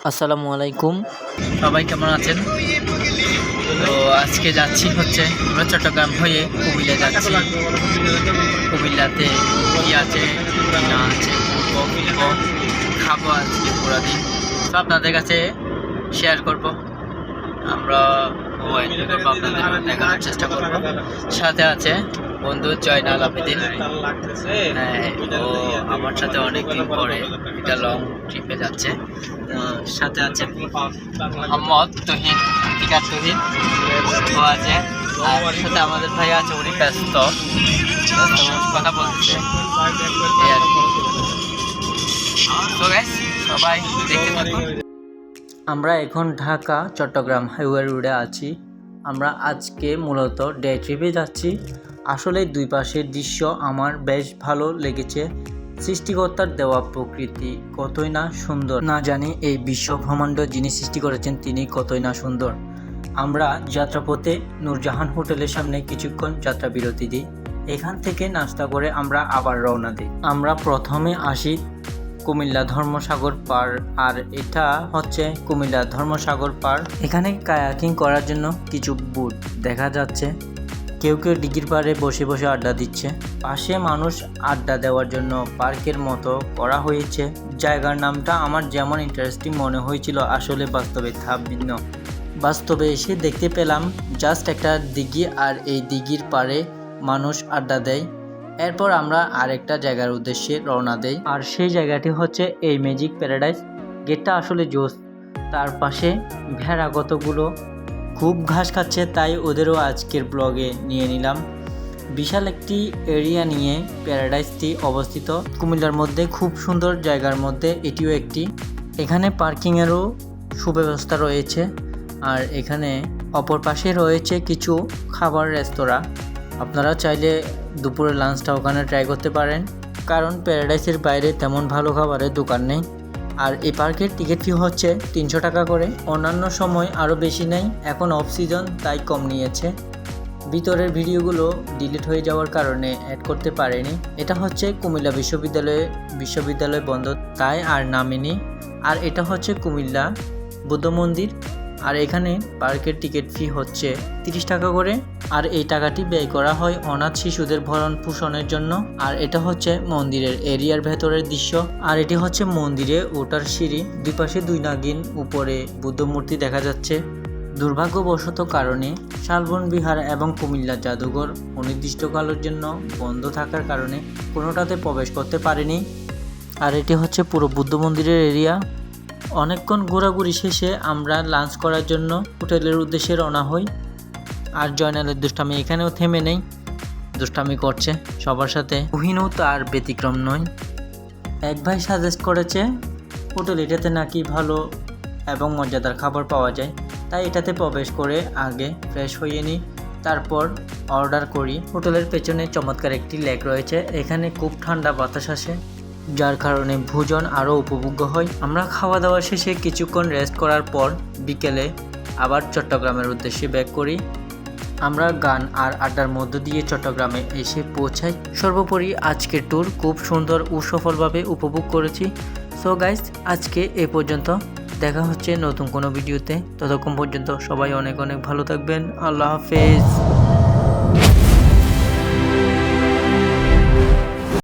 আসসালামু আলাইকুম, সবাই কেমন আছেন? তো আজকে যাচ্ছি হচ্ছে আমরা চট্টগ্রাম হয়ে কুমিল্লা যাচ্ছি। কুমিল্লাতে কি আছে না আছে খাবো আজকে পুরা দিন, তো আপনাদের কাছে শেয়ার করব। আমরা আপনাদের দেখানোর চেষ্টা করব। সাথে আছে বন্ধু জয়নাল আবেদিন। হ্যাঁ, ও আমার সাথে অনেকদিন পরে এটা লং ট্রিপে যাচ্ছে। সাথে আছে মোহাম্মদ তুহিন, টিকার তুহিন ও আছে, আর সাথে আমাদের ভাই আছে, উনি ব্যস্ত কথা বলছে। সবাই দেখতে থাকুন। আমরা এখন ঢাকা চট্টগ্রাম হাইওয়ে রোডে আছি। আমরা আজকে মূলত ডে ট্রিপে যাচ্ছি। আসলে দুই পাশের দৃশ্য আমার বেশ ভালো লেগেছে। সৃষ্টিকর্তার দেওয়া প্রকৃতি কতই না সুন্দর, না জানি এই বিশ্ব ব্রহ্মাণ্ড যিনি সৃষ্টি করেছেন তিনি কতই না সুন্দর। আমরা যাত্রাপথে নূরজাহান হোটেলের সামনে কিছুক্ষণ যাত্রা বিরতি দিই। এখান থেকে নাস্তা করে আমরা আবার রওনা দিই। আমরা প্রথমে আসি কুমিল্লা ধর্মসাগর পার, আর এটা হচ্ছে কুমিল্লা ধর্মসাগর পার। এখানে কায়াকিং করার জন্য কিছু বুট দেখা যাচ্ছে। কেউ কেউ ডিগির পাড়ে বসে বসে আড্ডা দিচ্ছে। পাশে মানুষ আড্ডা দেওয়ার জন্য পার্কের মতো করা হয়েছে। জায়গার নামটা আমার যেমন ইন্টারেস্টিং মনে হয়েছিল, আসলে বাস্তবে তা ভিন্ন। বাস্তবে এসে দেখতে পেলাম জাস্ট একটা দিঘি, আর এই দিঘির পাড়ে মানুষ আড্ডা দেয়। এরপর আমরা আরেকটা জায়গার উদ্দেশ্যে রওনা দেই, আর সেই জায়গাটি হচ্ছে এই ম্যাজিক প্যারাডাইস। গেটটা আসলে জোস। তার পাশে ভেড়া কতগুলো খুব ঘাস খাচ্ছে, তাই ওদেরও আজকের ব্লগে নিয়ে নিলাম। বিশাল একটি এরিয়া নিয়ে প্যারাডাইসটি অবস্থিত কুমিল্লার মধ্যে, খুব সুন্দর জায়গার মধ্যে এটিও একটি। এখানে পার্কিংয়েরও সুব্যবস্থা রয়েছে, আর এখানে অপর পাশে রয়েছে কিছু খাবার রেস্তোরাঁ। আপনারা চাইলে দুপুরের লাঞ্চটা ওখানে ট্রাই করতে পারেন, কারণ প্যারাডাইসের বাইরে তেমন ভালো খাবারের দোকান নেই। আর এই পার্কের টিকিট ফি হচ্ছে 300 টাকা করে। অন্যান্য সময় আরও বেশি নেই, এখন অফ সিজন তাই কম নিয়েছে। ভিতরের ভিডিওগুলো ডিলিট হয়ে যাওয়ার কারণে অ্যাড করতে পারেনি। এটা হচ্ছে কুমিল্লা বিশ্ববিদ্যালয় বন্ধ, তাই আর নামেনি। আর এটা হচ্ছে কুমিল্লা বুদ্ধ মন্দির, আর এখানে পার্কের টিকিট ফি হচ্ছে 30 টাকা করে। আর এই টাকাটি ব্যয় করা হয় অনাথ শিশুদের ভরণ পোষণের জন্য। আর এটা হচ্ছে মন্দিরের এরিয়ার ভেতরের দৃশ্য। আর এটি হচ্ছে মন্দিরে ওঠার সিঁড়ি। দুই পাশে দুই নাগিন, উপরে বুদ্ধ মূর্তি দেখা যাচ্ছে। দুর্ভাগ্যবশত কারণে শালবন বিহার এবং কুমিল্লা জাদুঘর অনির্দিষ্টকালের জন্য বন্ধ থাকার কারণে কোনোটাতে প্রবেশ করতে পারেনি। আর এটি হচ্ছে পুরো বুদ্ধ মন্দিরের এরিয়া। অনেকক্ষণ ঘোরাঘুরি শেষে আমরা লাঞ্চ করার জন্য হোটেলের উদ্দেশ্যে রওনা হই। আর জয়নালের দুষ্টামি এখানেও থেমে নেই, দুষ্টামি করছে সবার সাথে। তুহিনও তার ব্যতিক্রম নয়। এক ভাই সাজেস্ট করেছে হোটেল এটাতে নাকি ভালো এবং মজাদার খাবার পাওয়া যায়, তাই এটাতে প্রবেশ করে আগে ফ্রেশ হয়ে নিই, তারপর অর্ডার করি। হোটেলের পেছনে চমৎকার একটি লেক রয়েছে, এখানে খুব ঠান্ডা বাতাস আসে, যার কারণে ভোজন আরও উপভোগ্য হয়। আমরা খাওয়া দাওয়া শেষে কিছুক্ষণ রেস্ট করার পর বিকেলে আবার চট্টগ্রামের উদ্দেশ্যে ব্যাক করি। আমরা গান আর আড্ডার মধ্য দিয়ে চট্টগ্রামে এসে পৌঁছাই। সর্বোপরি আজকের ট্যুর খুব সুন্দর ও সফলভাবে উপভোগ করেছি। সো গাইস, আজকে এ পর্যন্ত। দেখা হচ্ছে নতুন কোনো ভিডিওতে। ততক্ষণ পর্যন্ত সবাই অনেক অনেক ভালো থাকবেন। আল্লাহ হাফেজ।